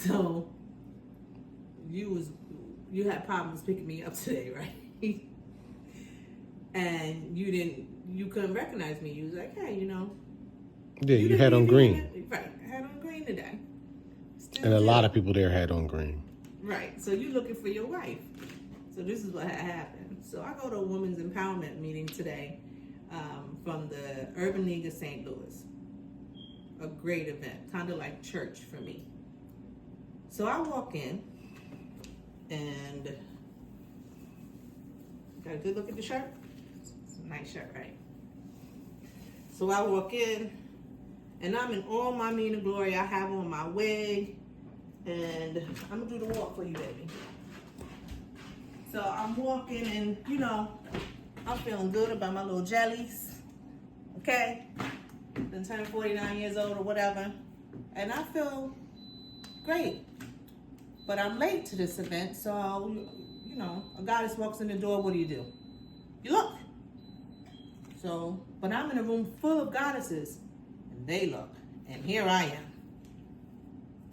So you had problems picking me up today, right? And you couldn't recognize me. You was like, hey, Yeah, you had on green. Right, I had on green today. Still And a do. lot of people there had on green. Right, so you're looking for your wife. So this is what had happened. So I go to a women's empowerment meeting today from the Urban League of St. Louis. A great event, kind of like church for me. So I walk in and got a good look at the shirt. It's a nice shirt, right? So I walk in and I'm in all my mean and glory. I have on my wig and I'm gonna do the walk for you, baby. So I'm walking and I'm feeling good about my little jellies. Okay? Been turned 49 years old or whatever. And I feel great. But I'm late to this event, so a goddess walks in the door, what do? You look. So, but I'm in a room full of goddesses, and they look. And here I am.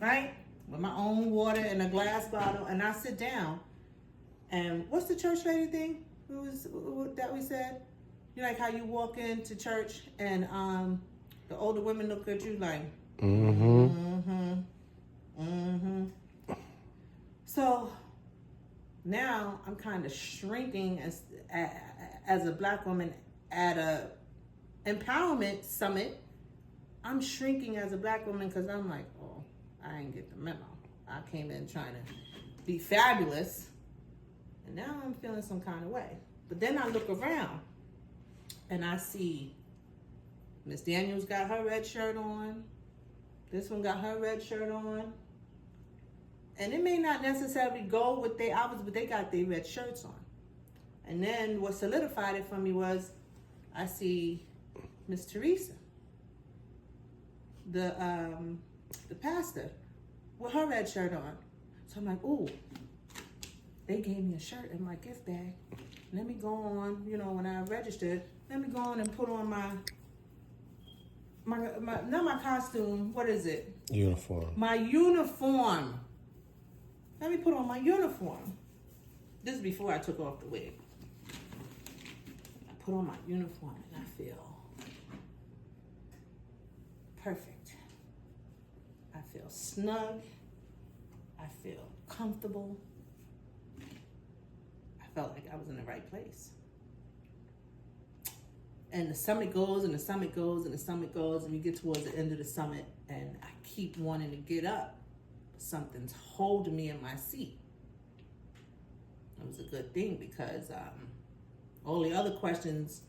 Right? With my own water in a glass bottle, and I sit down. And what's the church lady thing that we said? You like how you walk into church and the older women look at you like, So now I'm kind of shrinking as a black woman at a empowerment summit. I'm shrinking as a black woman because I'm like, oh, I didn't get the memo. I came in trying to be fabulous, and now I'm feeling some kind of way. But then I look around, and I see Miss Daniels got her red shirt on. This one got her red shirt on. And it may not necessarily go with their outfits, but they got their red shirts on. And then what solidified it for me was I see Miss Teresa, the pastor, with her red shirt on. So I'm like, ooh, they gave me a shirt in my gift bag. Let me go on, when I registered, let me go on and put on my not my costume, what is it? Uniform. My uniform. Let me put on my uniform. This is before I took off the wig. I put on my uniform and I feel perfect. I feel snug. I feel comfortable. I felt like I was in the right place. And the summit goes and the summit goes and the summit goes, and we get towards the end of the summit and I keep wanting to get up. Something's holding me in my seat. It was a good thing because all the other questions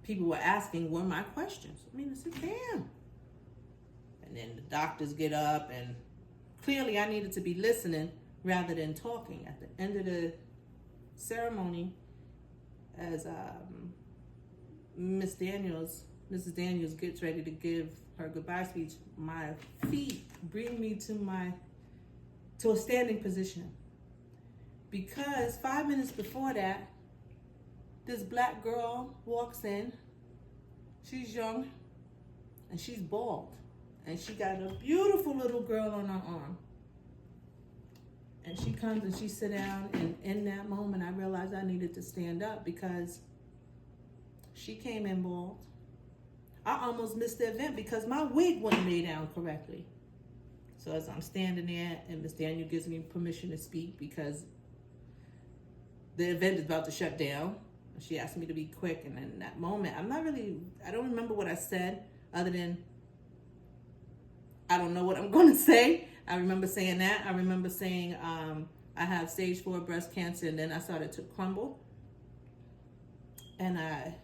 people were asking were my questions. I said, damn. And then the doctors get up, and clearly I needed to be listening rather than talking. At the end of the ceremony, as Mrs. Daniels gets ready to give her goodbye speech, my feet bring me to a standing position. Because 5 minutes before that, this black girl walks in. She's young and she's bald. And she got a beautiful little girl on her arm. And she comes and she sits down, and in that moment I realized I needed to stand up because she came in bald. I almost missed the event because my wig wasn't laid down correctly. So as I'm standing there, and Miss Daniel gives me permission to speak because the event is about to shut down. She asked me to be quick, and in that moment, I don't remember what I said other than, I don't know what I'm going to say. I remember saying that. I remember saying I have stage 4 breast cancer, and then I started to crumble. And I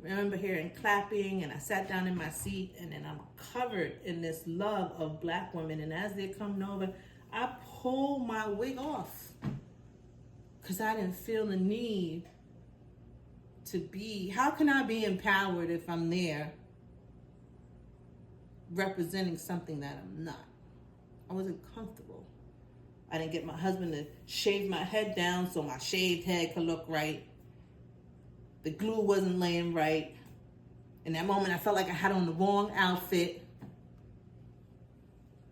remember hearing clapping, and I sat down in my seat, and then I'm covered in this love of black women. And as they're coming over, I pull my wig off because I didn't feel the need to be. How can I be empowered if I'm there representing something that I'm not? I wasn't comfortable. I didn't get my husband to shave my head down so my shaved head could look right. The glue wasn't laying right. In that moment, I felt like I had on the wrong outfit.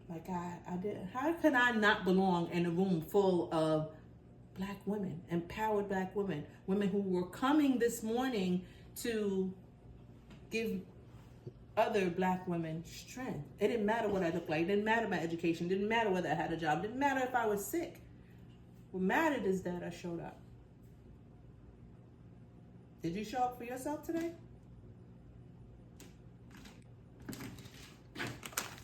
My like I did. How could I not belong in a room full of Black women, empowered Black women, women who were coming this morning to give other Black women strength? It didn't matter what I looked like. It didn't matter my education. It didn't matter whether I had a job. It didn't matter if I was sick. What mattered is that I showed up. Did you show up for yourself today?